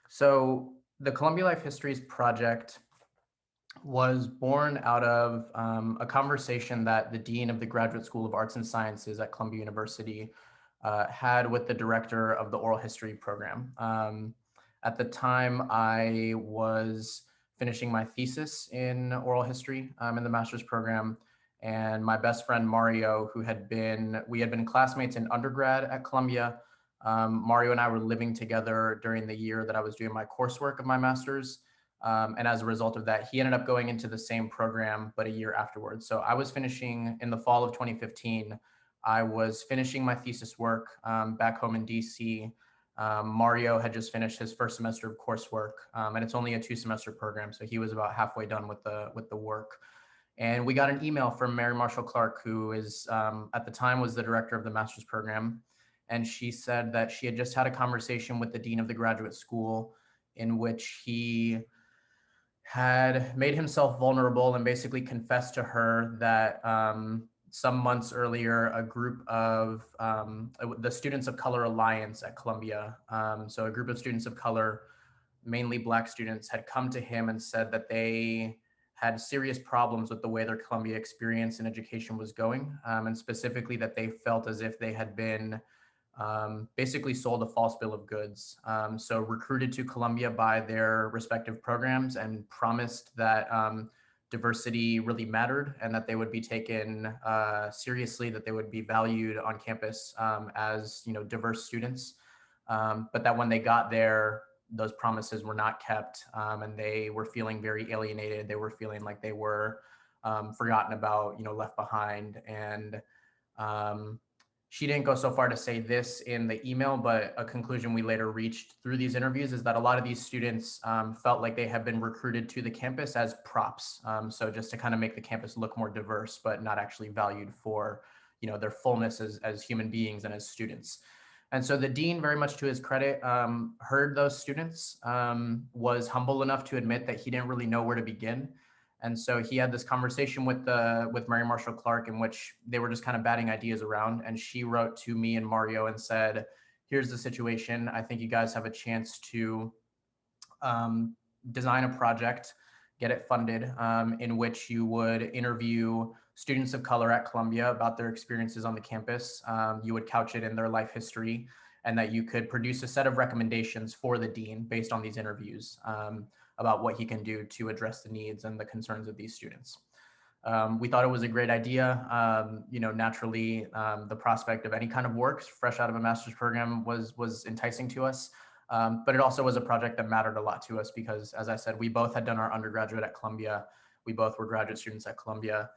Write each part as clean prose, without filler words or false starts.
So the Columbia Life Histories Project was born out of a conversation that the Dean of the Graduate School of Arts and Sciences at Columbia University had with the director of the oral history program. At the time, I was finishing my thesis in oral history in the master's program. And my best friend Mario, we had been classmates in undergrad at Columbia. Mario and I were living together during the year that I was doing my coursework of my master's. And as a result of that, he ended up going into the same program, but a year afterwards. So I was finishing in the fall of 2015. I was finishing my thesis work back home in DC. Mario had just finished his first semester of coursework, and it's only a 2-semester program, so he was about halfway done with the work. And we got an email from Mary Marshall Clark, who is at the time was the director of the master's program, and she said that she had just had a conversation with the dean of the graduate school in which he had made himself vulnerable and basically confessed to her that some months earlier, a group of the Students of Color Alliance at Columbia, so a group of students of color, mainly Black students, had come to him and said that they had serious problems with the way their Columbia experience in education was going, and specifically that they felt as if they had been basically sold a false bill of goods. So recruited to Columbia by their respective programs and promised that diversity really mattered and that they would be taken seriously, that they would be valued on campus as diverse students. But that when they got there, those promises were not kept, and they were feeling very alienated. They were feeling like they were forgotten about, left behind, and um, she didn't go so far to say this in the email, but a conclusion we later reached through these interviews is that a lot of these students felt like they had been recruited to the campus as props. So just to kind of make the campus look more diverse, but not actually valued for, their fullness as human beings and as students. And so the dean, very much to his credit, heard those students, was humble enough to admit that he didn't really know where to begin. And so he had this conversation with Mary Marshall Clark in which they were just kind of batting ideas around. And she wrote to me and Mario and said, "Here's the situation. I think you guys have a chance to um, design a project, get it funded, in which you would interview students of color at Columbia about their experiences on the campus. You would couch it in their life history, and that you could produce a set of recommendations for the dean based on these interviews about what he can do to address the needs and the concerns of these students." We thought it was a great idea. Naturally, the prospect of any kind of work fresh out of a master's program was enticing to us. But it also was a project that mattered a lot to us because, as I said, we both had done our undergraduate at Columbia. We both were graduate students at Columbia.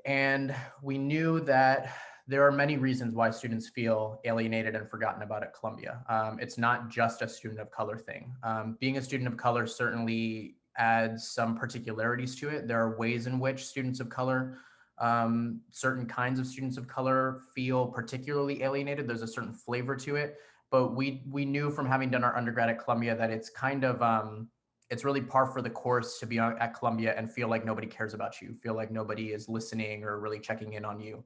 And we knew that there are many reasons why students feel alienated and forgotten about at Columbia. It's not just a student of color thing. Being a student of color certainly adds some particularities to it. There are ways in which students of color, certain kinds of students of color, feel particularly alienated. There's a certain flavor to it. But we knew from having done our undergrad at Columbia that it's kind of it's really par for the course to be at Columbia and feel like nobody cares about you, feel like nobody is listening or really checking in on you,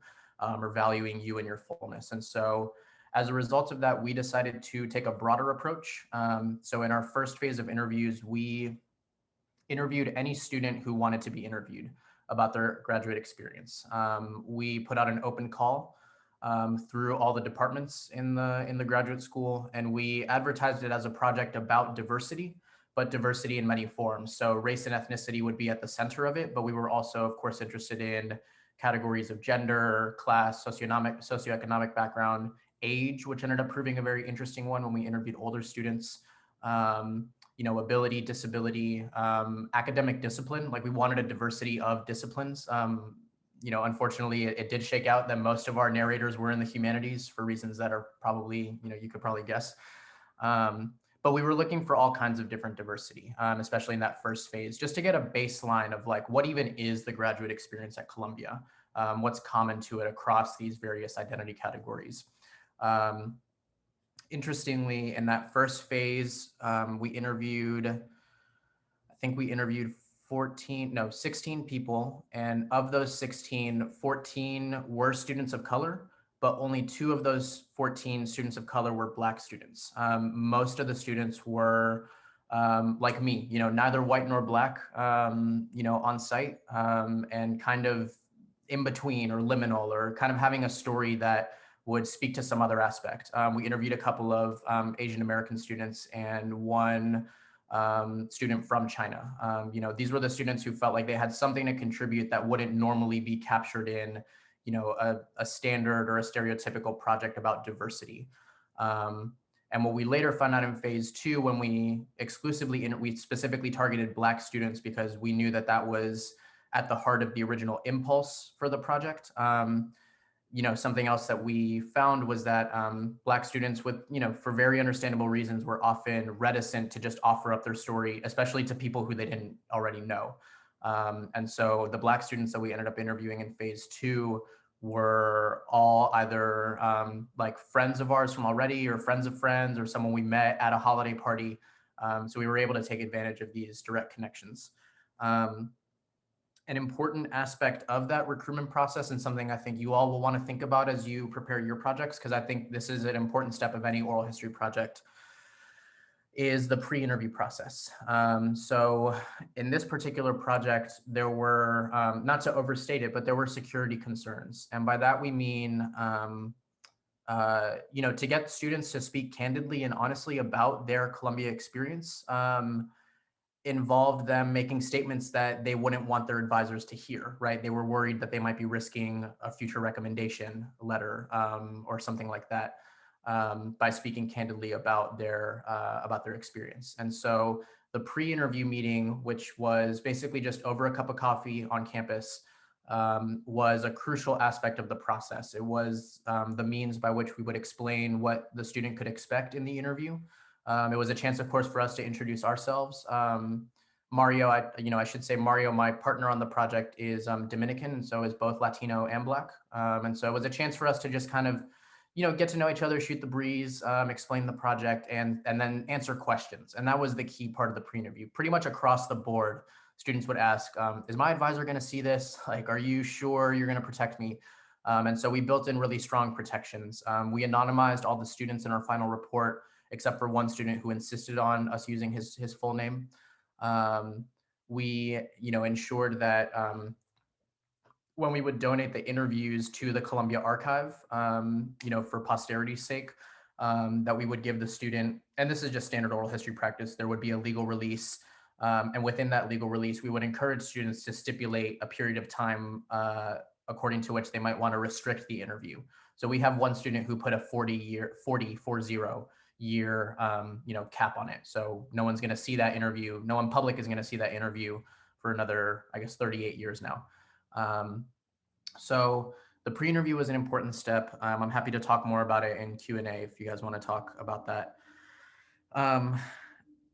or valuing you in your fullness. And so as a result of that, we decided to take a broader approach. So in our first phase of interviews, we interviewed any student who wanted to be interviewed about their graduate experience. We put out an open call through all the departments in the graduate school, and we advertised it as a project about diversity, but diversity in many forms. So race and ethnicity would be at the center of it, but we were also, of course, interested in categories of gender, class, socioeconomic background, age, which ended up proving a very interesting one when we interviewed older students. Ability, disability, academic discipline. Like we wanted a diversity of disciplines. Unfortunately, it did shake out that most of our narrators were in the humanities for reasons that are probably, you could probably guess. But we were looking for all kinds of different diversity, especially in that first phase, just to get a baseline of like, what even is the graduate experience at Columbia? What's common to it across these various identity categories? Interestingly, in that first phase, we interviewed, I think we interviewed 16 people. And of those 16, 14 were students of color. but only 2 of those 14 students of color were Black students. Most of the students were like me, neither white nor Black, on site, and kind of in between or liminal, or kind of having a story that would speak to some other aspect. We interviewed a couple of Asian American students and one student from China. These were the students who felt like they had something to contribute that wouldn't normally be captured in, a standard or a stereotypical project about diversity. And what we later found out in phase 2, when we we specifically targeted Black students because we knew that that was at the heart of the original impulse for the project. Something else that we found was that Black students with, for very understandable reasons, were often reticent to just offer up their story, especially to people who they didn't already know. And so the Black students that we ended up interviewing in phase 2 were all either like friends of ours from already, or friends of friends, or someone we met at a holiday party. So we were able to take advantage of these direct connections. An important aspect of that recruitment process, and something I think you all will want to think about as you prepare your projects, because I think this is an important step of any oral history project, is the pre-interview process. So in this particular project, there were, not to overstate it, but there were security concerns. And by that, we mean, to get students to speak candidly and honestly about their Columbia experience, involved them making statements that they wouldn't want their advisors to hear, right? They were worried that they might be risking a future recommendation letter, or something like that, by speaking candidly about their experience. And so the pre-interview meeting, which was basically just over a cup of coffee on campus, was a crucial aspect of the process. It was the means by which we would explain what the student could expect in the interview. It was a chance, of course, for us to introduce ourselves. Mario, I should say Mario, my partner on the project, is Dominican, and so is both Latino and Black. And so it was a chance for us to just kind of, get to know each other, shoot the breeze, explain the project, and then answer questions. And that was the key part of the pre-interview. Pretty much across the board, students would ask, is my advisor going to see this? Like, are you sure you're going to protect me? And so we built in really strong protections. We anonymized all the students in our final report, except for one student who insisted on us using his full name. We, ensured that when we would donate the interviews to the Columbia Archive, for posterity's sake, that we would give the student, and this is just standard oral history practice, there would be a legal release. And within that legal release, we would encourage students to stipulate a period of time according to which they might want to restrict the interview. So we have one student who put a 40 year cap on it. So no one's going to see that interview. No one public is going to see that interview for another, I guess, 38 years now. So the pre-interview was an important step. I'm happy to talk more about it in Q&A if you guys want to talk about that.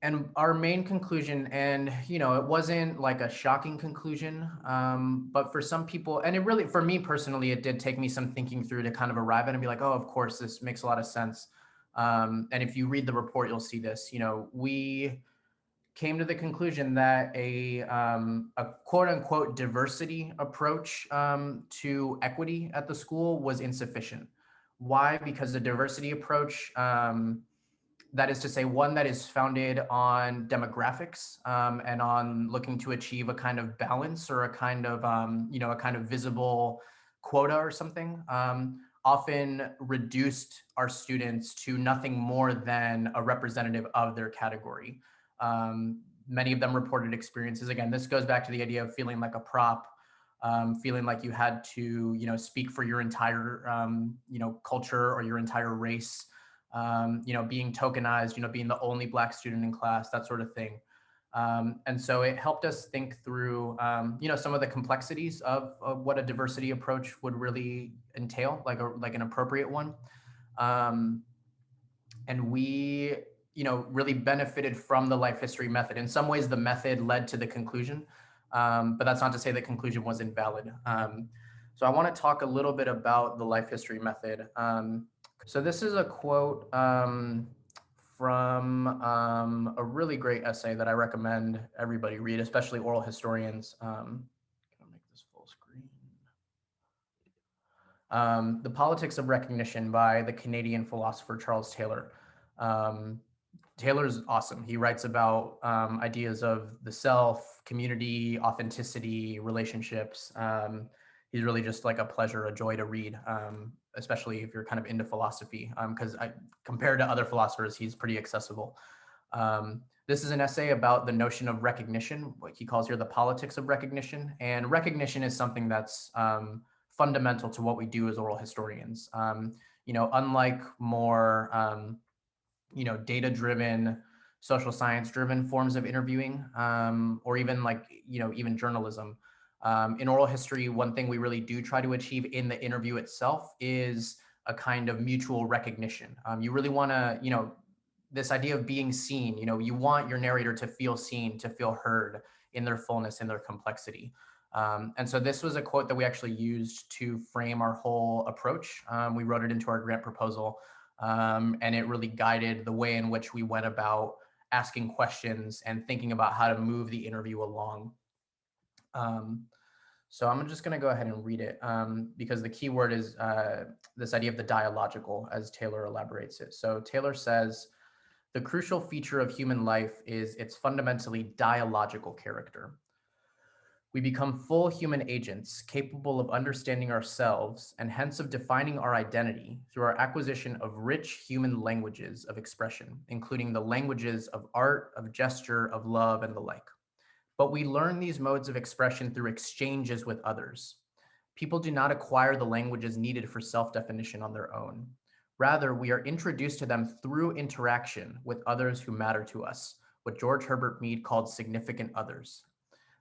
And our main conclusion, and it wasn't like a shocking conclusion, but for some people, and it really, for me personally, it did take me some thinking through to kind of arrive at and be like, oh, of course, this makes a lot of sense. And if you read the report, you'll see this. We came to the conclusion that a quote unquote diversity approach to equity at the school was insufficient. Why? Because the diversity approach, that is to say, one that is founded on demographics, and on looking to achieve a kind of balance, or a kind of, a kind of visible quota or something, often reduced our students to nothing more than a representative of their category. Many of them reported experiences. Again, this goes back to the idea of feeling like a prop, feeling like you had to, speak for your entire, culture or your entire race, being tokenized, being the only Black student in class, that sort of thing. And so it helped us think through, some of the complexities of what a diversity approach would really entail, like an appropriate one. And we, really benefited from the life history method. In some ways, the method led to the conclusion, but that's not to say the conclusion was invalid. So I want to talk a little bit about the life history method. So this is a quote from a really great essay that I recommend everybody read, especially oral historians. Can I make this full screen? The Politics of Recognition by the Canadian philosopher Charles Taylor. Um, Taylor's awesome. He writes about ideas of the self, community, authenticity, relationships. He's really just like a pleasure, a joy to read, especially if you're kind of into philosophy, because compared to other philosophers, he's pretty accessible. This is an essay about the notion of recognition, what he calls here the politics of recognition. And recognition is something that's fundamental to what we do as oral historians. Unlike more data-driven, social science-driven forms of interviewing, or even even journalism. In oral history, one thing we really do try to achieve in the interview itself is a kind of mutual recognition. You really want to, this idea of being seen, you want your narrator to feel seen, to feel heard in their fullness, in their complexity. And so this was a quote that we actually used to frame our whole approach. We wrote it into our grant proposal, and it really guided the way in which we went about asking questions and thinking about how to move the interview along. So I'm just going to go ahead and read it because the key word is this idea of the dialogical, as Taylor elaborates it. So Taylor says, the crucial feature of human life is its fundamentally dialogical character. We become full human agents capable of understanding ourselves and hence of defining our identity through our acquisition of rich human languages of expression, including the languages of art, of gesture, of love, and the like. But we learn these modes of expression through exchanges with others. People do not acquire the languages needed for self-definition on their own. Rather, we are introduced to them through interaction with others who matter to us, what George Herbert Mead called significant others.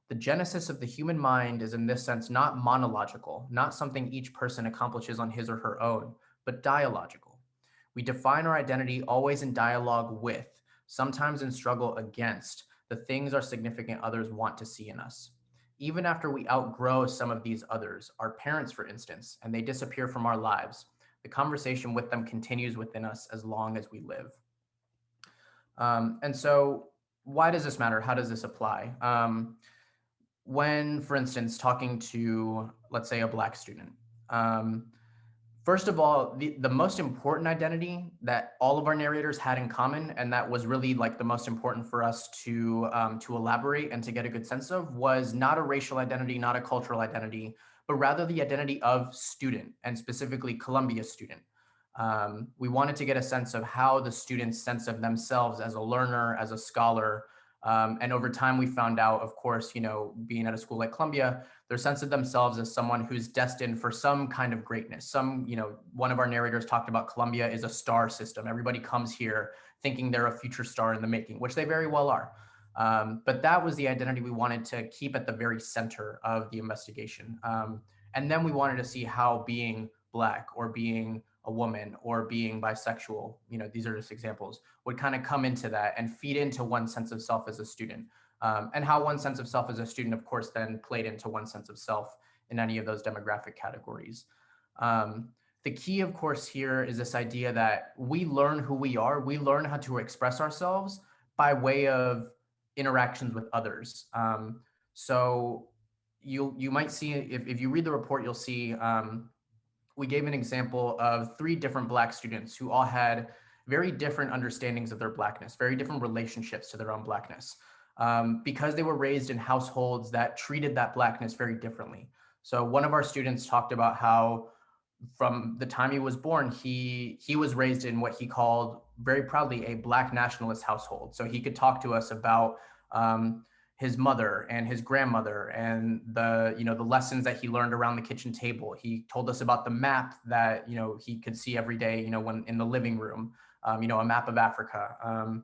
The genesis of the human mind is in this sense not monological, not something each person accomplishes on his or her own, but dialogical. We define our identity always in dialogue with, sometimes in struggle against, the things our significant others want to see in us. Even after we outgrow some of these others, our parents, for instance, and they disappear from our lives, the conversation with them continues within us as long as we live. And so why does this matter? How does this apply? When, for instance, talking to, let's say, a Black student, first of all, the most important identity that all of our narrators had in common, and that was really like the most important for us to elaborate and to get a good sense of, was not a racial identity, not a cultural identity, but rather the identity of student, and specifically Columbia student. We wanted to get a sense of how the students' sense of themselves as a learner, as a scholar, and over time, we found out, of course, being at a school like Columbia, their sense of themselves as someone who's destined for some kind of greatness. One of our narrators talked about Columbia is a star system. Everybody comes here thinking they're a future star in the making, which they very well are. But that was the identity we wanted to keep at the very center of the investigation. And then we wanted to see how being Black or being a woman or being bisexual, these are just examples, would kind of come into that and feed into one sense of self as a student. And how one sense of self as a student, of course, then played into one sense of self in any of those demographic categories. The key, of course, here is this idea that we learn who we are. We learn how to express ourselves by way of interactions with others. So you might see, if you read the report, you'll see we gave an example of 3 different Black students who all had very different understandings of their Blackness, very different relationships to their own Blackness, because they were raised in households that treated that Blackness very differently. So one of our students talked about how from the time he was born, he was raised in what he called very proudly a Black nationalist household. So he could talk to us about his mother and his grandmother and the lessons that he learned around the kitchen table. He told us about the map that he could see every day when in the living room, a map of Africa.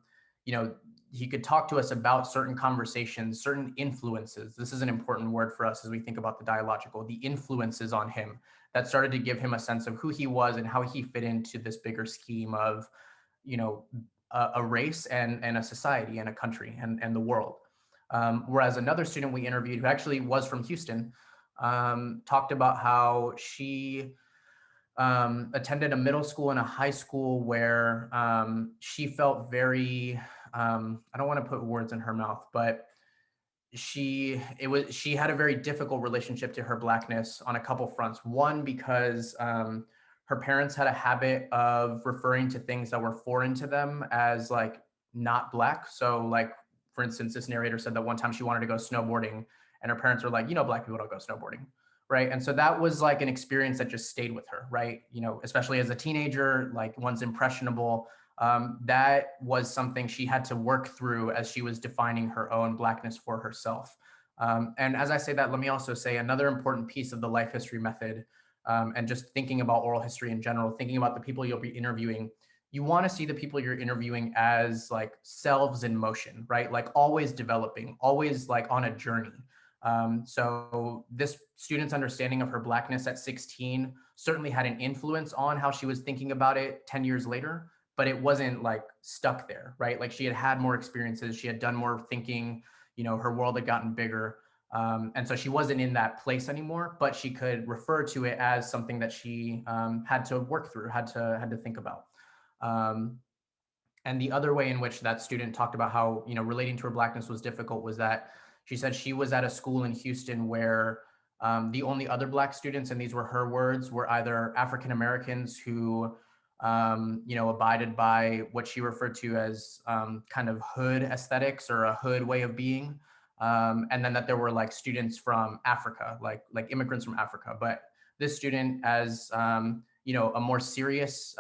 He could talk to us about certain conversations, certain influences. This is an important word for us as we think about the dialogical, the influences on him that started to give him a sense of who he was and how he fit into this bigger scheme of a race and a society and a country and the world. Whereas another student we interviewed, who actually was from Houston, talked about how she attended a middle school and a high school where she felt very, I don't want to put words in her mouth, but she had a very difficult relationship to her Blackness on a couple fronts. One, because her parents had a habit of referring to things that were foreign to them as like not Black. So like, for instance, this narrator said that one time she wanted to go snowboarding and her parents were like, you know, Black people don't go snowboarding. Right. And so that was like an experience that just stayed with her. Right. You know, especially as a teenager, like one's impressionable. That was something she had to work through as she was defining her own Blackness for herself. And as I say that, let me also say another important piece of the life history method, and just thinking about oral history in general, thinking about the people you'll be interviewing, you want to see the people you're interviewing as like selves in motion, right? Like always developing, always like on a journey. So this student's understanding of her Blackness at 16 certainly had an influence on how she was thinking about it 10 years later, but it wasn't like stuck there, right? Like she had had more experiences, she had done more thinking, you know, her world had gotten bigger. And so she wasn't in that place anymore, but she could refer to it as something that she had to work through, had to think about. Um, and the other way in which that student talked about how, you know, relating to her Blackness was difficult was that she said she was at a school in Houston where the only other Black students, and these were her words, were either African Americans who, you know, abided by what she referred to as kind of hood aesthetics or a hood way of being. And then that there were like students from Africa, like immigrants from Africa. But this student, as you know, a more serious,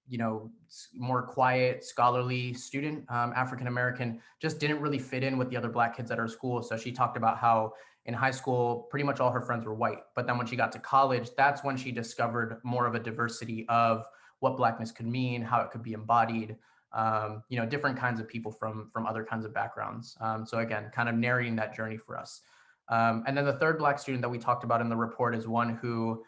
you know, more quiet, scholarly student, African American, just didn't really fit in with the other Black kids at her school. So she talked about how in high school, pretty much all her friends were white. But then when she got to college, that's when she discovered more of a diversity of what Blackness could mean, how it could be embodied, you know, different kinds of people from other kinds of backgrounds. So again, kind of narrating that journey for us. And then the third Black student that we talked about in the report is one who,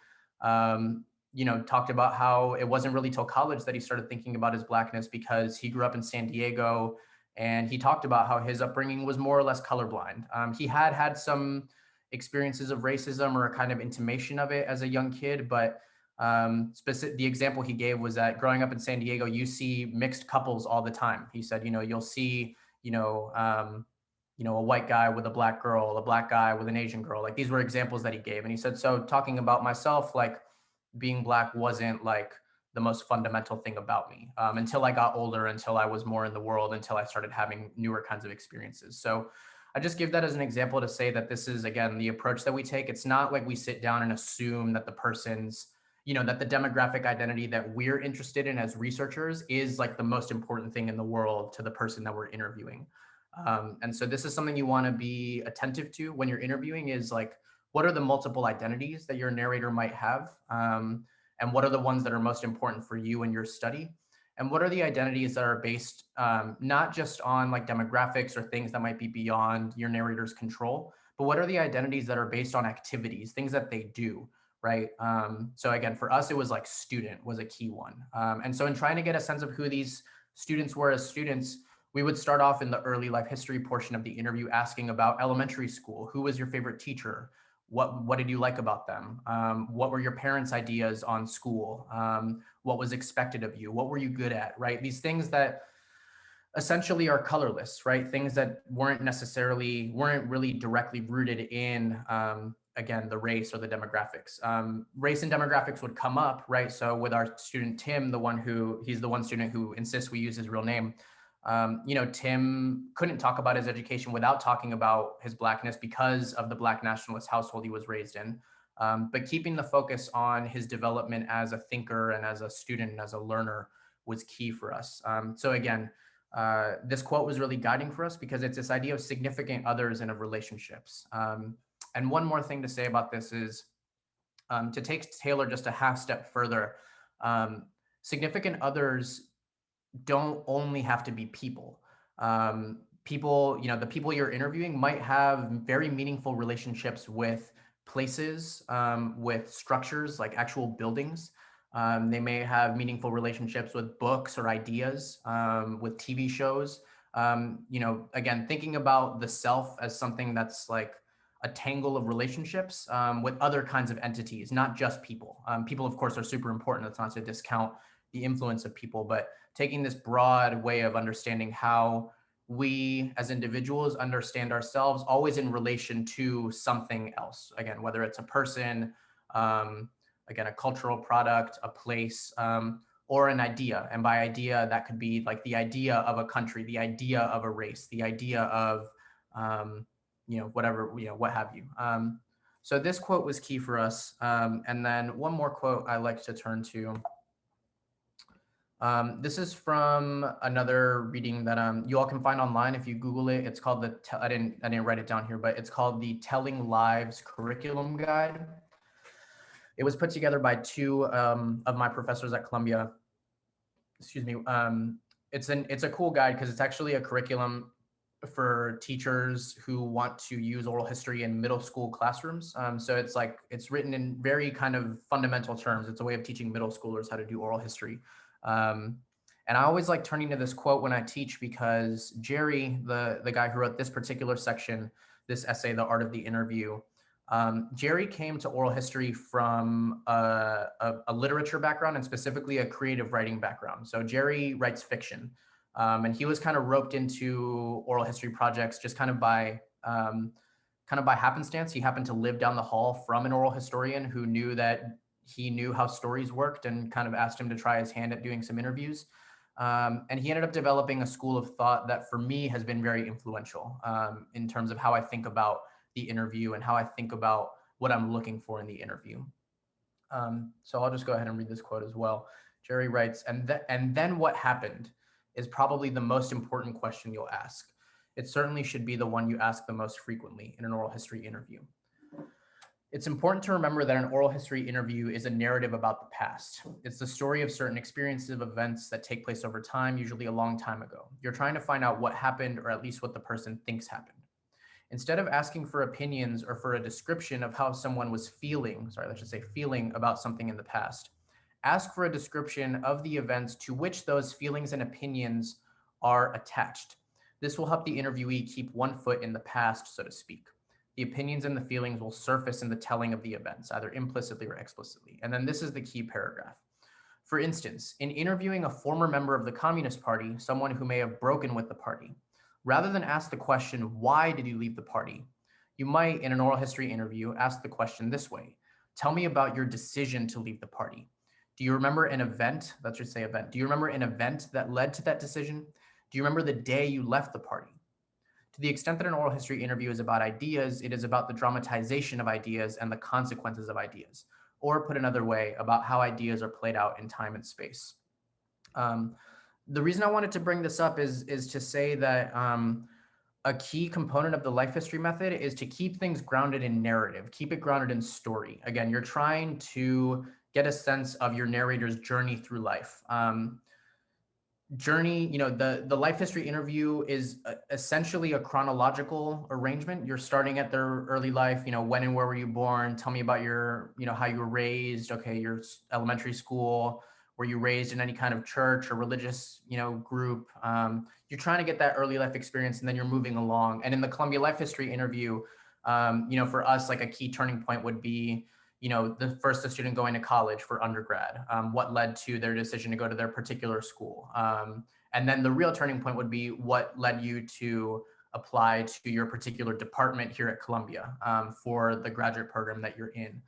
you know, talked about how it wasn't really till college that he started thinking about his Blackness because he grew up in San Diego, and he talked about how his upbringing was more or less colorblind. He had had some experiences of racism or a kind of intimation of it as a young kid, but the example he gave was that growing up in San Diego, you see mixed couples all the time. He said, you know, you'll see, you know, a white guy with a Black girl, a Black guy with an Asian girl. Like these were examples that he gave. And he said, so talking about myself, like being Black wasn't like the most fundamental thing about me until I got older, until I was more in the world, until I started having newer kinds of experiences. So I just give that as an example to say that this is, again, the approach that we take. It's not like we sit down and assume that the person's, you know, that the demographic identity that we're interested in as researchers is like the most important thing in the world to the person that we're interviewing. And so this is something you want to be attentive to when you're interviewing is like, what are the multiple identities that your narrator might have? And what are the ones that are most important for you in your study? And what are the identities that are based not just on like demographics or things that might be beyond your narrator's control, but what are the identities that are based on activities, things that they do, right? So again, for us, it was like student was a key one. And so in trying to get a sense of who these students were as students, we would start off in the early life history portion of the interview asking about elementary school. Who was your favorite teacher? What did you like about them? What were your parents' ideas on school? What was expected of you? What were you good at, right? These things that essentially are colorless, right? Things that weren't really directly rooted in, again, the race or the demographics. Race and demographics would come up, right? So with our student, Tim, he's the one student who insists we use his real name. You know, Tim couldn't talk about his education without talking about his Blackness because of the Black nationalist household he was raised in. But keeping the focus on his development as a thinker and as a student and as a learner was key for us. So again, this quote was really guiding for us because it's this idea of significant others and of relationships. And one more thing to say about this is to take Taylor just a half step further. Significant others don't only have to be people. People, you know, the people you're interviewing might have very meaningful relationships with places, with structures like actual buildings. They may have meaningful relationships with books or ideas, with TV shows. You know, again, thinking about the self as something that's like a tangle of relationships with other kinds of entities, not just people. People, of course, are super important. That's not to discount the influence of people, but taking this broad way of understanding how we as individuals understand ourselves always in relation to something else. Again, whether it's a person, um, again, a cultural product, a place, or an idea. And by idea, that could be like the idea of a country, the idea of a race, the idea of, whatever, what have you. So this quote was key for us. And then one more quote I like to turn to. This is from another reading that you all can find online if you Google it. It's called I didn't write it down here, but it's called the Telling Lives Curriculum Guide. It was put together by two of my professors at Columbia. Excuse me. It's a cool guide because it's actually a curriculum for teachers who want to use oral history in middle school classrooms. So it's written in very kind of fundamental terms. It's a way of teaching middle schoolers how to do oral history. And I always like turning to this quote when I teach because Jerry, the guy who wrote this particular section, this essay, The Art of the Interview, Jerry came to oral history from a literature background and specifically a creative writing background. So Jerry writes fiction. And he was kind of roped into oral history projects just kind of by happenstance. He happened to live down the hall from an oral historian who knew that he knew how stories worked and kind of asked him to try his hand at doing some interviews. And he ended up developing a school of thought that for me has been very influential in terms of how I think about the interview and how I think about what I'm looking for in the interview. So I'll just go ahead and read this quote as well. Jerry writes, and then what happened is probably the most important question you'll ask. It certainly should be the one you ask the most frequently in an oral history interview. It's important to remember that an oral history interview is a narrative about the past. It's the story of certain experiences of events that take place over time, usually a long time ago. You're trying to find out what happened, or at least what the person thinks happened. Instead of asking for opinions or for a description of how someone was feeling about something in the past, ask for a description of the events to which those feelings and opinions are attached. This will help the interviewee keep one foot in the past, so to speak. The opinions and the feelings will surface in the telling of the events, either implicitly or explicitly. And then this is the key paragraph. For instance, in interviewing a former member of the Communist Party, someone who may have broken with the party, rather than ask the question, why did you leave the party? You might, in an oral history interview, ask the question this way. Tell me about your decision to leave the party. Do you remember an event? Let's just say event. Do you remember an event that led to that decision? Do you remember the day you left the party? To the extent that an oral history interview is about ideas, it is about the dramatization of ideas and the consequences of ideas, or put another way, about how ideas are played out in time and space. The reason I wanted to bring this up is to say that a key component of the life history method is to keep things grounded in narrative, keep it grounded in story. Again, you're trying to get a sense of your narrator's journey through life. The life history interview is essentially a chronological arrangement. You're starting at their early life, when and where were you born? Tell me about your, how you were raised. Okay, your elementary school. Were you raised in any kind of church or religious, group? You're trying to get that early life experience, and then you're moving along. And in the Columbia Life History interview, for us, like a key turning point would be, the first a student going to college for undergrad, what led to their decision to go to their particular school. And then the real turning point would be what led you to apply to your particular department here at Columbia for the graduate program that you're in.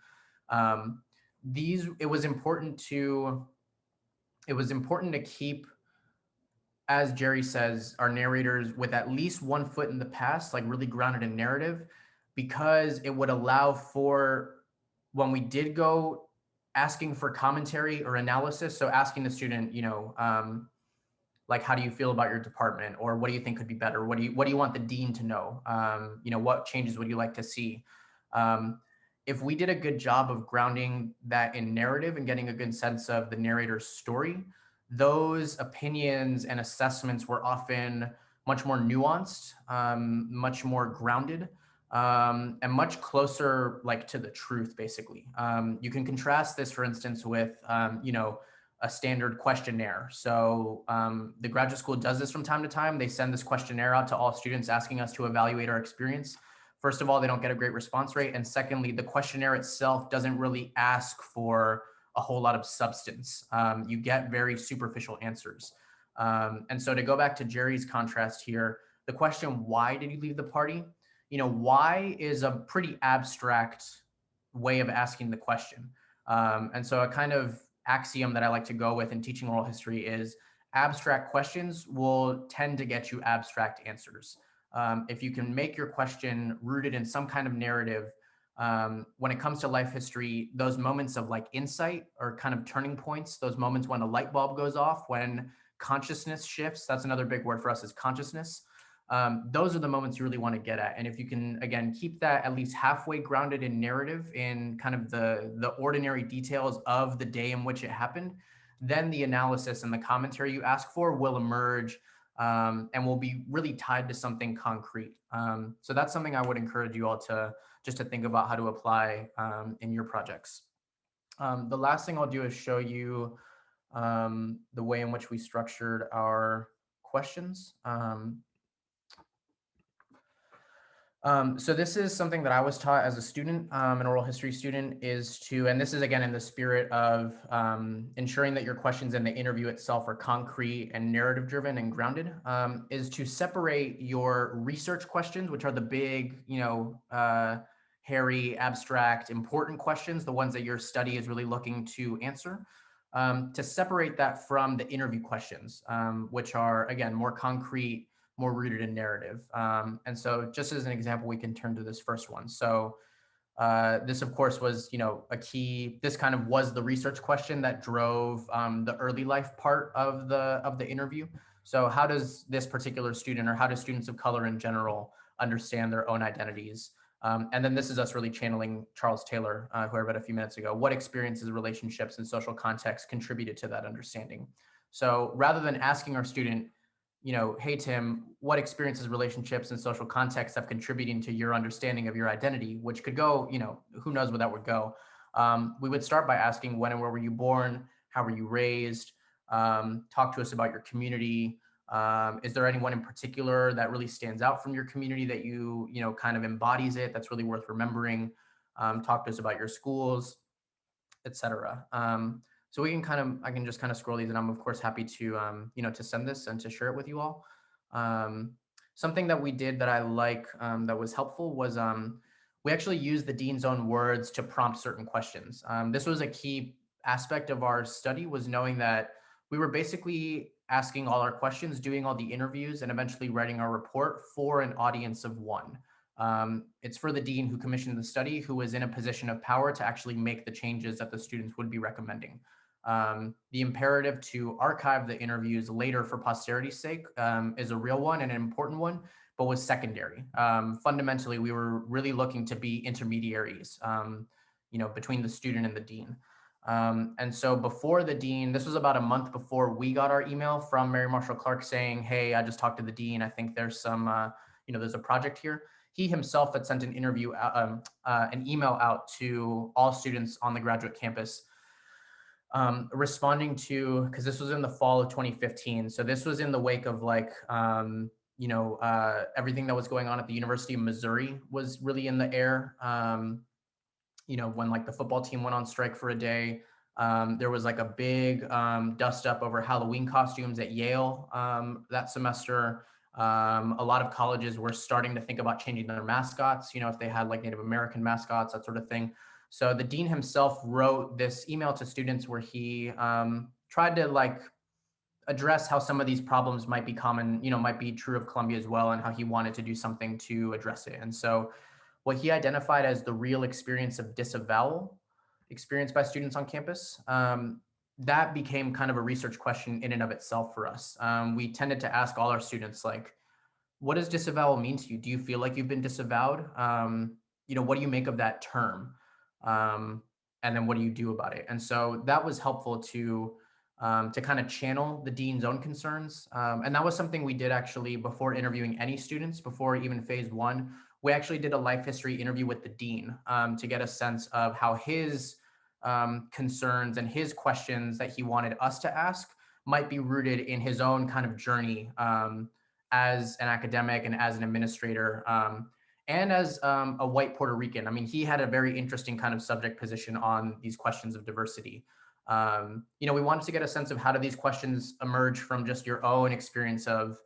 It was important to keep, as Jerry says, our narrators with at least one foot in the past, like really grounded in narrative, because it would allow for when we did go asking for commentary or analysis. So asking the student, like, how do you feel about your department, or what do you think could be better? What do you want the dean to know? What changes would you like to see? If we did a good job of grounding that in narrative and getting a good sense of the narrator's story, those opinions and assessments were often much more nuanced, much more grounded, and much closer to the truth, basically. You can contrast this, for instance, with, a standard questionnaire. So the graduate school does this from time to time. They send this questionnaire out to all students asking us to evaluate our experience. First of all, they don't get a great response rate. And secondly, the questionnaire itself doesn't really ask for a whole lot of substance. You get very superficial answers. And so to go back to Jerry's contrast here, the question, why did you leave the party? Why is a pretty abstract way of asking the question. And so a kind of axiom that I like to go with in teaching oral history is abstract questions will tend to get you abstract answers. If you can make your question rooted in some kind of narrative, when it comes to life history, those moments of like insight or kind of turning points, those moments when a light bulb goes off, when consciousness shifts, that's another big word for us is consciousness. Those are the moments you really want to get at. And if you can, again, keep that at least halfway grounded in narrative, in kind of the ordinary details of the day in which it happened, then the analysis and the commentary you ask for will emerge, and will be really tied to something concrete. So that's something I would encourage you all to just to think about how to apply in your projects. The last thing I'll do is show you the way in which we structured our questions. So this is something that I was taught as a student, an oral history student, is to, and this is again in the spirit of ensuring that your questions in the interview itself are concrete and narrative driven and grounded, is to separate your research questions, which are the big, hairy, abstract, important questions, the ones that your study is really looking to answer, to separate that from the interview questions, which are, again, more concrete, more rooted in narrative. And so just as an example, we can turn to this first one. So this, of course, was, a key, this kind of was the research question that drove the early life part of the interview. So how does this particular student, or how do students of color in general understand their own identities? And then this is us really channeling Charles Taylor, who I read a few minutes ago. What experiences, relationships, and social context contributed to that understanding? So rather than asking our student, hey, Tim, what experiences, relationships, and social contexts have contributed to your understanding of your identity, which could go, who knows where that would go. We would start by asking, when and where were you born? How were you raised? Talk to us about your community. Is there anyone in particular that really stands out from your community that you kind of embodies it, that's really worth remembering? Talk to us about your schools, etc. So I can just kind of scroll these, and I'm of course happy to, to send this and to share it with you all. Something that we did that I like, that was helpful was, we actually used the dean's own words to prompt certain questions. This was a key aspect of our study, was knowing that we were basically asking all our questions, doing all the interviews, and eventually writing our report for an audience of one. It's for the dean who commissioned the study, who was in a position of power to actually make the changes that the students would be recommending. The imperative to archive the interviews later for posterity's sake is a real one and an important one, but was secondary. Fundamentally, we were really looking to be intermediaries, between the student and the dean. And so before the dean, this was about a month before we got our email from Mary Marshall Clark saying, hey, I just talked to the dean. I think there's some, there's a project here. He himself had sent an email out to all students on the graduate campus, responding to, because this was in the fall of 2015. So this was in the wake of like, everything that was going on at the University of Missouri was really in the air. When like the football team went on strike for a day, there was like a big dust up over Halloween costumes at Yale that semester. A lot of colleges were starting to think about changing their mascots, if they had like Native American mascots, that sort of thing. So the dean himself wrote this email to students where he tried to like address how some of these problems might be common, might be true of Columbia as well, and how he wanted to do something to address it. And so what he identified as the real experience of disavowal experienced by students on campus, that became kind of a research question in and of itself for us. We tended to ask all our students, like, what does disavowal mean to you? Do you feel like you've been disavowed? What do you make of that term? And then what do you do about it? And so that was helpful to kind of channel the dean's own concerns. And that was something we did actually before interviewing any students, before even phase one. We actually did a life history interview with the dean to get a sense of how his concerns and his questions that he wanted us to ask might be rooted in his own kind of journey as an academic and as an administrator, and as a white Puerto Rican. I mean, he had a very interesting kind of subject position on these questions of diversity. We wanted to get a sense of how do these questions emerge from just your own experience of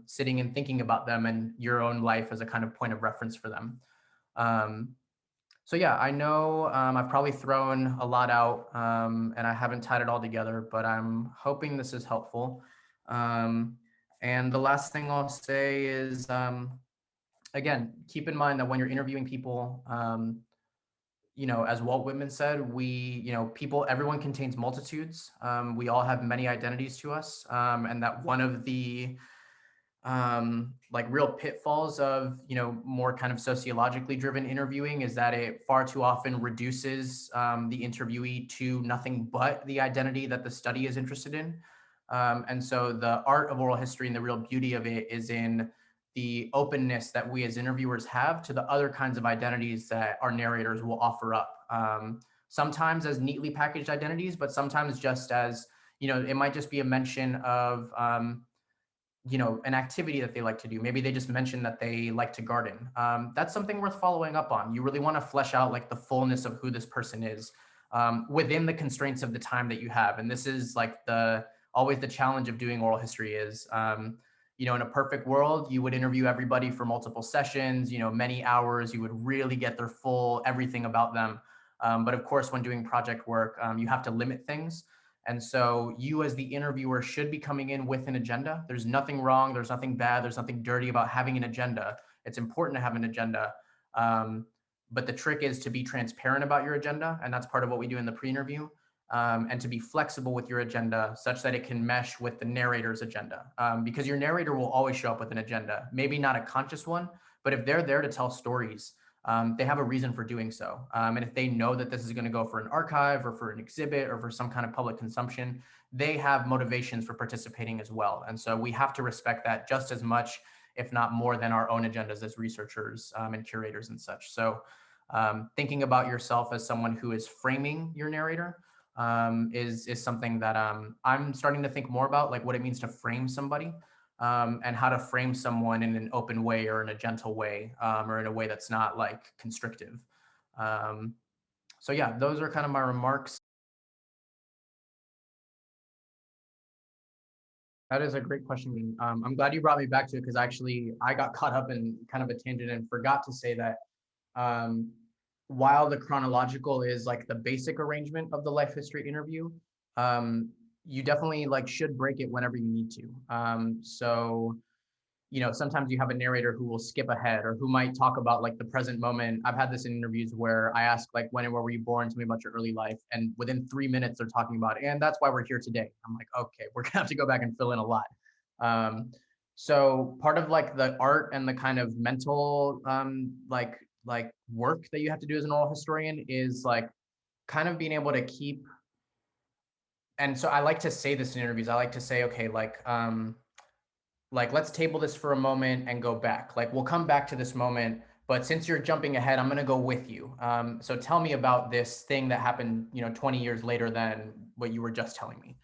sitting and thinking about them and your own life as a kind of point of reference for them. Um, so yeah, I know I've probably thrown a lot out and I haven't tied it all together, but I'm hoping this is helpful. Um, and the last thing I'll say is, again, keep in mind that when you're interviewing people, as Walt Whitman said, people, everyone contains multitudes. We all have many identities to us. And that one of the like real pitfalls of more kind of sociologically driven interviewing is that it far too often reduces the interviewee to nothing but the identity that the study is interested in. And so the art of oral history and the real beauty of it is in the openness that we as interviewers have to the other kinds of identities that our narrators will offer up. Sometimes as neatly packaged identities, but sometimes just as, it might just be a mention of, an activity that they like to do. Maybe they just mentioned that they like to garden. That's something worth following up on. You really want to flesh out like the fullness of who this person is within the constraints of the time that you have. And this is like always the challenge of doing oral history is, in a perfect world, you would interview everybody for multiple sessions, many hours, you would really get their full everything about them. But of course, when doing project work, you have to limit things. And so you as the interviewer should be coming in with an agenda. There's nothing wrong. There's nothing bad. There's nothing dirty about having an agenda. It's important to have an agenda. But the trick is to be transparent about your agenda. And that's part of what we do in the pre-interview. And to be flexible with your agenda such that it can mesh with the narrator's agenda. Because your narrator will always show up with an agenda, maybe not a conscious one, but if they're there to tell stories, they have a reason for doing so. And if they know that this is going to go for an archive or for an exhibit or for some kind of public consumption, they have motivations for participating as well. And so we have to respect that just as much, if not more than our own agendas as researchers and curators and such. So thinking about yourself as someone who is framing your narrator is something that I'm starting to think more about, like what it means to frame somebody. And how to frame someone in an open way or in a gentle way or in a way that's not like constrictive. So yeah, those are kind of my remarks. That is a great question. I'm glad you brought me back to it because actually I got caught up in kind of a tangent and forgot to say that um, while the chronological is like the basic arrangement of the life history interview, um, you definitely like should break it whenever you need to. So sometimes you have a narrator who will skip ahead or who might talk about like the present moment. I've had this in interviews where I ask like, when and where were you born? Tell me about your early life. And within 3 minutes, they're talking about, and that's why we're here today. I'm like, okay, we're gonna have to go back and fill in a lot. Um, so part of like the art and the kind of mental like work that you have to do as an oral historian is like kind of being able to keep. And so I like to say this in interviews. I like to say, okay, like let's table this for a moment and go back. Like we'll come back to this moment, but since you're jumping ahead, I'm going to go with you. So tell me about this thing that happened 20 years later than what you were just telling me.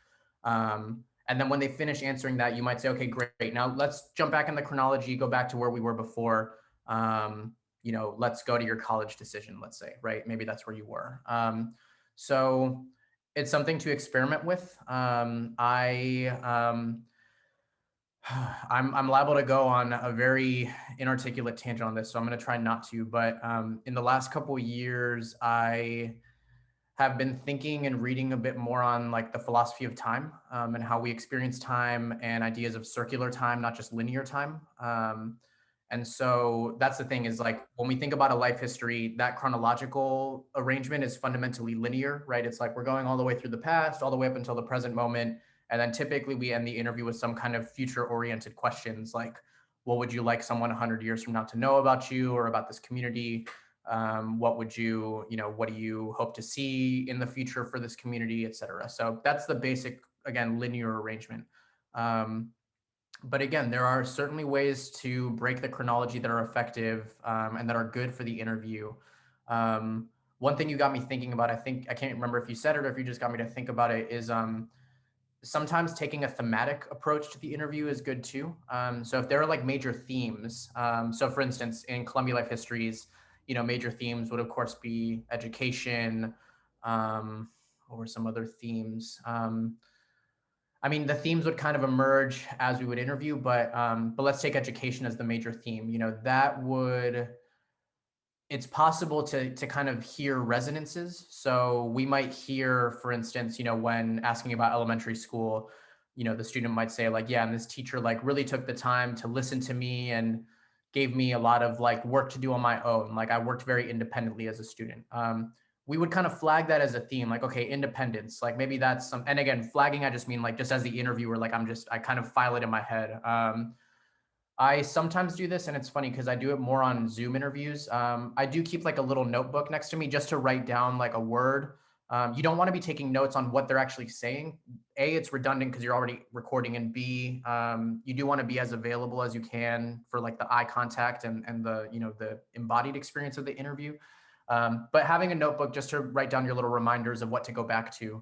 And then when they finish answering that, you might say, okay, great, now let's jump back in the chronology, go back to where we were before. Let's go to your college decision, let's say, right? Maybe that's where you were. So it's something to experiment with. I'm liable to go on a very inarticulate tangent on this, so I'm going to try not to. But in the last couple of years, I have been thinking and reading a bit more on like the philosophy of time and how we experience time and ideas of circular time, not just linear time. And so that's the thing is like when we think about a life history, that chronological arrangement is fundamentally linear, right? It's like we're going all the way through the past, all the way up until the present moment. And then typically we end the interview with some kind of future oriented questions like, what would you like someone 100 years from now to know about you or about this community? What would what do you hope to see in the future for this community, et cetera. So that's the basic, again, linear arrangement. But again, there are certainly ways to break the chronology that are effective and that are good for the interview. One thing you got me thinking about, I can't remember if you said it or if you just got me to think about it, is sometimes taking a thematic approach to the interview is good too. So if there are like major themes, so for instance, in Columbia Life Histories, major themes would of course be education, what were some other themes? I mean, the themes would kind of emerge as we would interview, but let's take education as the major theme. You know, that would, it's possible to kind of hear resonances. So we might hear, for instance, you know, when asking about elementary school, you know, the student might say like, yeah, and this teacher like really took the time to listen to me and gave me a lot of like work to do on my own. Like I worked very independently as a student. We would kind of flag that as a theme, like, okay, independence, like maybe that's some, and again, flagging, I just mean like, just as the interviewer, like I kind of file it in my head. I sometimes do this, and it's funny because I do it more on Zoom interviews. I do keep like a little notebook next to me just to write down like a word. You don't want to be taking notes on what they're actually saying. A, it's redundant because you're already recording, and B, you do want to be as available as you can for like the eye contact and the, you know, the embodied experience of the interview. But having a notebook just to write down your little reminders of what to go back to.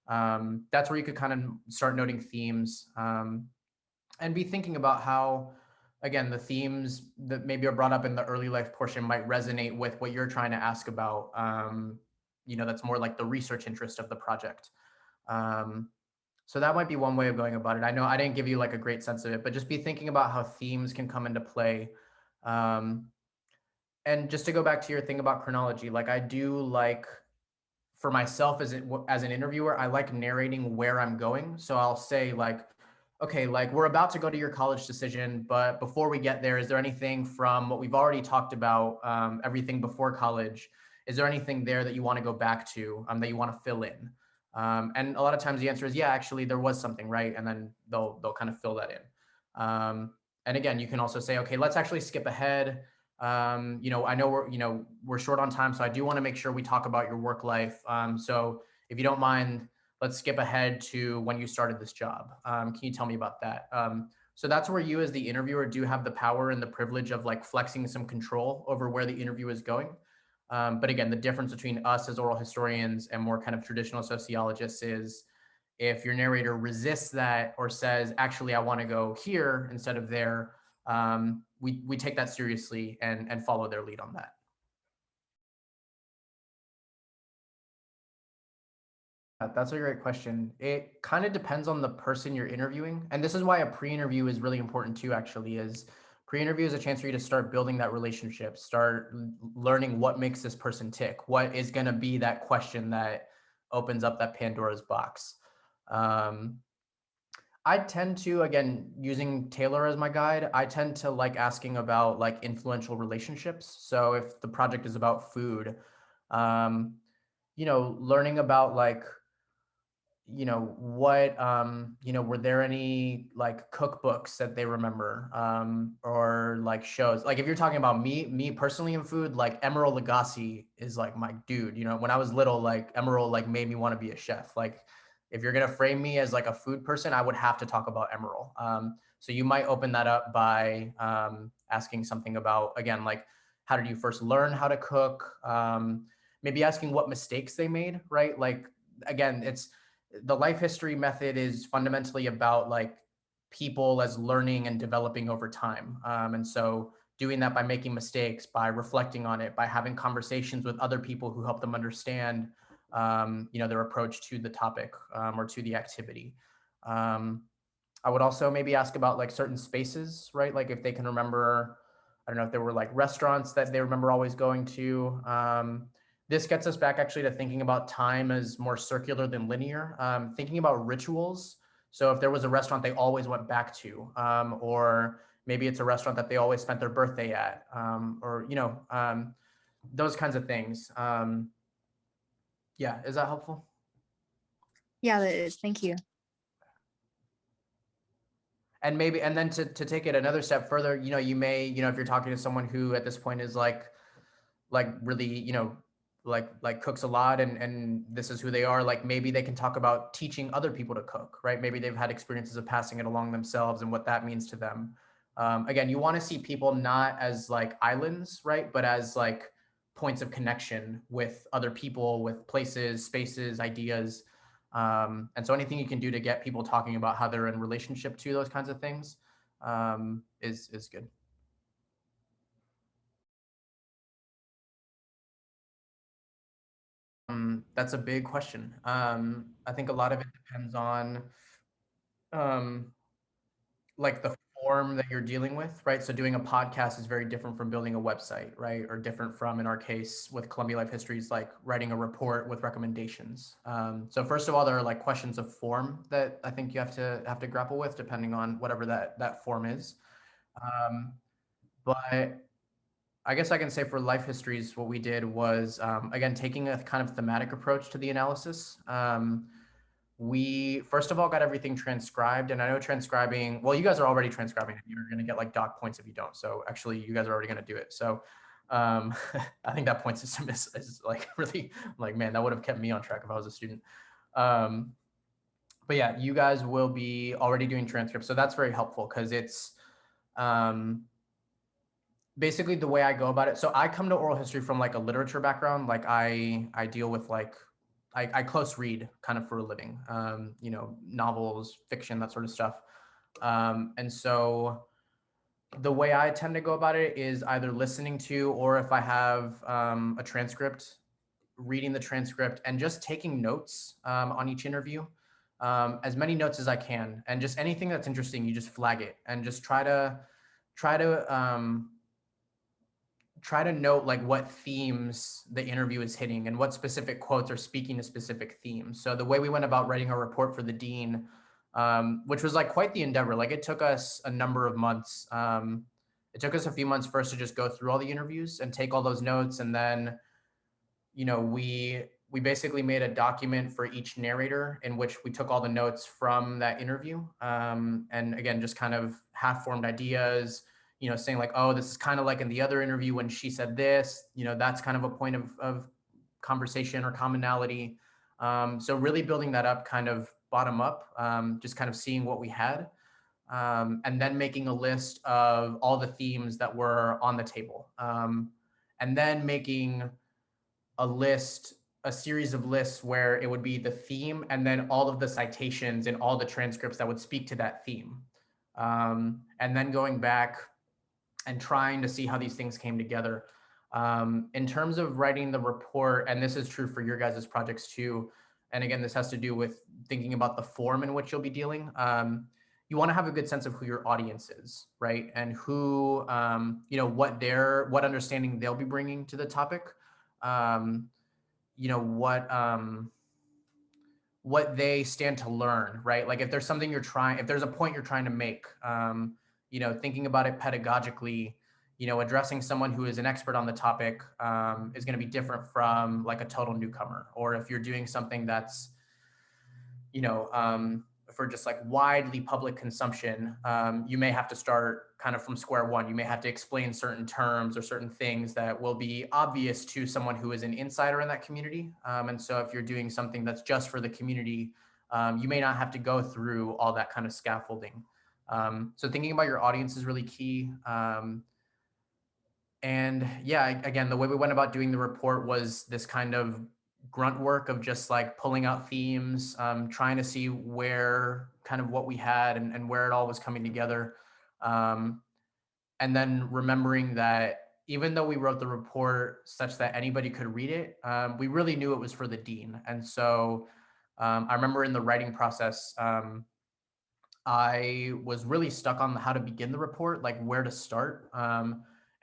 That's where you could kind of start noting themes, and be thinking about how, again, the themes that maybe are brought up in the early life portion might resonate with what you're trying to ask about. You know, that's more like the research interest of the project. Um, so that might be one way of going about it. I know I didn't give you like a great sense of it, but just be thinking about how themes can come into play. Um, and just to go back to your thing about chronology, like I do like, for myself as an interviewer, I like narrating where I'm going. So I'll say like, okay, like we're about to go to your college decision, but before we get there, is there anything from what we've already talked about, everything before college? Is there anything there that you want to go back to, that you want to fill in? And a lot of times the answer is, yeah, actually there was something, right? And then they'll kind of fill that in. And again, you can also say, okay, let's actually skip ahead. You know, I know we're short on time, so I do want to make sure we talk about your work life. So if you don't mind, let's skip ahead to when you started this job. Can you tell me about that? So that's where you as the interviewer do have the power and the privilege of like flexing some control over where the interview is going. But again, the difference between us as oral historians and more kind of traditional sociologists is if your narrator resists that or says, actually, I want to go here instead of there, we take that seriously and follow their lead on that. That's a great question. It kind of depends on the person you're interviewing. And this is why a pre-interview is really important too, actually, is pre-interview is a chance for you to start building that relationship, start learning what makes this person tick, what is going to be that question that opens up that Pandora's box. Um, I tend to, again, using Taylor as my guide, I tend to like asking about like influential relationships. So if the project is about food, um, you know, learning about like, you know, what, you know, were there any like cookbooks that they remember, or like shows? Like if you're talking about me personally in food, like Emeril Lagasse is like my dude. You know, when I was little, like Emeril like made me want to be a chef. Like if you're gonna frame me as like a food person, I would have to talk about Emeril. So you might open that up by asking something about, again, like how did you first learn how to cook? Maybe asking what mistakes they made, right? Like again, it's the life history method is fundamentally about like people as learning and developing over time. And so doing that by making mistakes, by reflecting on it, by having conversations with other people who help them understand, you know, their approach to the topic, or to the activity. Um, I would also maybe ask about like certain spaces, right? Like if they can remember, I don't know if there were like restaurants that they remember always going to. This gets us back actually to thinking about time as more circular than linear, thinking about rituals. So if there was a restaurant they always went back to, or maybe it's a restaurant that they always spent their birthday at, or, you know, those kinds of things. Yeah, is that helpful? Yeah, that is. Thank you. And maybe, and then to take it another step further, you know, you may, you know, if you're talking to someone who at this point is like really, you know, like cooks a lot and this is who they are, like maybe they can talk about teaching other people to cook, right? Maybe they've had experiences of passing it along themselves and what that means to them. Again, you want to see people not as like islands, right, but as like points of connection with other people, with places, spaces, ideas. And so anything you can do to get people talking about how they're in relationship to those kinds of things, is good. That's a big question. I think a lot of it depends on like the form that you're dealing with, right? So doing a podcast is very different from building a website, right? Or different from, in our case, with Columbia Life Histories, like writing a report with recommendations. So first of all, there are like questions of form that I think you have to grapple with, depending on whatever that form is. Um, but I guess I can say for life histories, what we did was, again, taking a kind of thematic approach to the analysis. We first of all got everything transcribed, and I know transcribing, well, you guys are already transcribing it. You're going to get like doc points if you don't. So actually you guys are already going to do it. So I think that point system is like really like, man, that would have kept me on track if I was a student. Um, but yeah, you guys will be already doing transcripts. So that's very helpful because it's, um, basically the way I go about it. So I come to oral history from like a literature background. Like I deal with like I close read kind of for a living. You know, novels, fiction, that sort of stuff. And so the way I tend to go about it is either listening to, or if I have a transcript, reading the transcript and just taking notes on each interview, as many notes as I can, and just anything that's interesting, you just flag it and just try to try to note like what themes the interview is hitting and what specific quotes are speaking to specific themes. So the way we went about writing a report for the dean, which was like quite the endeavor, like it took us a number of months. It took us a few months first to just go through all the interviews and take all those notes. And then, you know, we basically made a document for each narrator in which we took all the notes from that interview. And again, just kind of half formed ideas, you know, saying like, oh, this is kind of like in the other interview when she said this, you know, that's kind of a point of conversation or commonality. So really building that up kind of bottom up, just kind of seeing what we had. And then making a list of all the themes that were on the table. And then making a list, a series of lists where it would be the theme and then all of the citations and all the transcripts that would speak to that theme. And then going back and trying to see how these things came together. In terms of writing the report, and this is true for your guys' projects too, and again, this has to do with thinking about the form in which you'll be dealing. You want to have a good sense of who your audience is, right? And who, you know, what understanding they'll be bringing to the topic. Um, you know, what they stand to learn, right? Like if there's something if there's a point you're trying to make, you know, thinking about it pedagogically, you know, addressing someone who is an expert on the topic is going to be different from like a total newcomer. Or if you're doing something that's, you know, for just like widely public consumption, you may have to start kind of from square one. You may have to explain certain terms or certain things that will be obvious to someone who is an insider in that community. And so if you're doing something that's just for the community, you may not have to go through all that kind of scaffolding. So thinking about your audience is really key. And yeah, again, the way we went about doing the report was this kind of grunt work of just like pulling out themes, trying to see where kind of what we had and where it all was coming together. Um, and then remembering that even though we wrote the report such that anybody could read it, we really knew it was for the dean. And so I remember in the writing process, I was really stuck on how to begin the report, like where to start.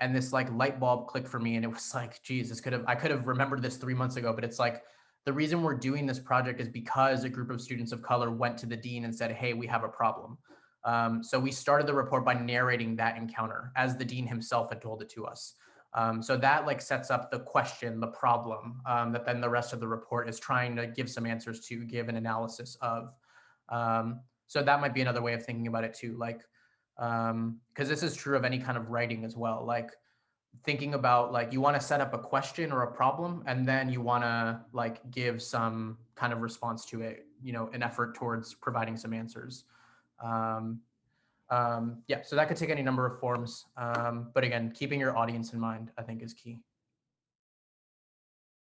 And this like light bulb clicked for me, and it was like, geez, I could have remembered this 3 months ago, but it's like the reason we're doing this project is because a group of students of color went to the dean and said, hey, we have a problem. So we started the report by narrating that encounter as the dean himself had told it to us. So that like sets up the question, the problem, that then the rest of the report is trying to give some answers to, give an analysis of. So that might be another way of thinking about it too. Like, because this is true of any kind of writing as well. Like thinking about like you want to set up a question or a problem, and then you want to like give some kind of response to it. You know, an effort towards providing some answers. Um, yeah, so that could take any number of forms. But again, keeping your audience in mind, I think, is key.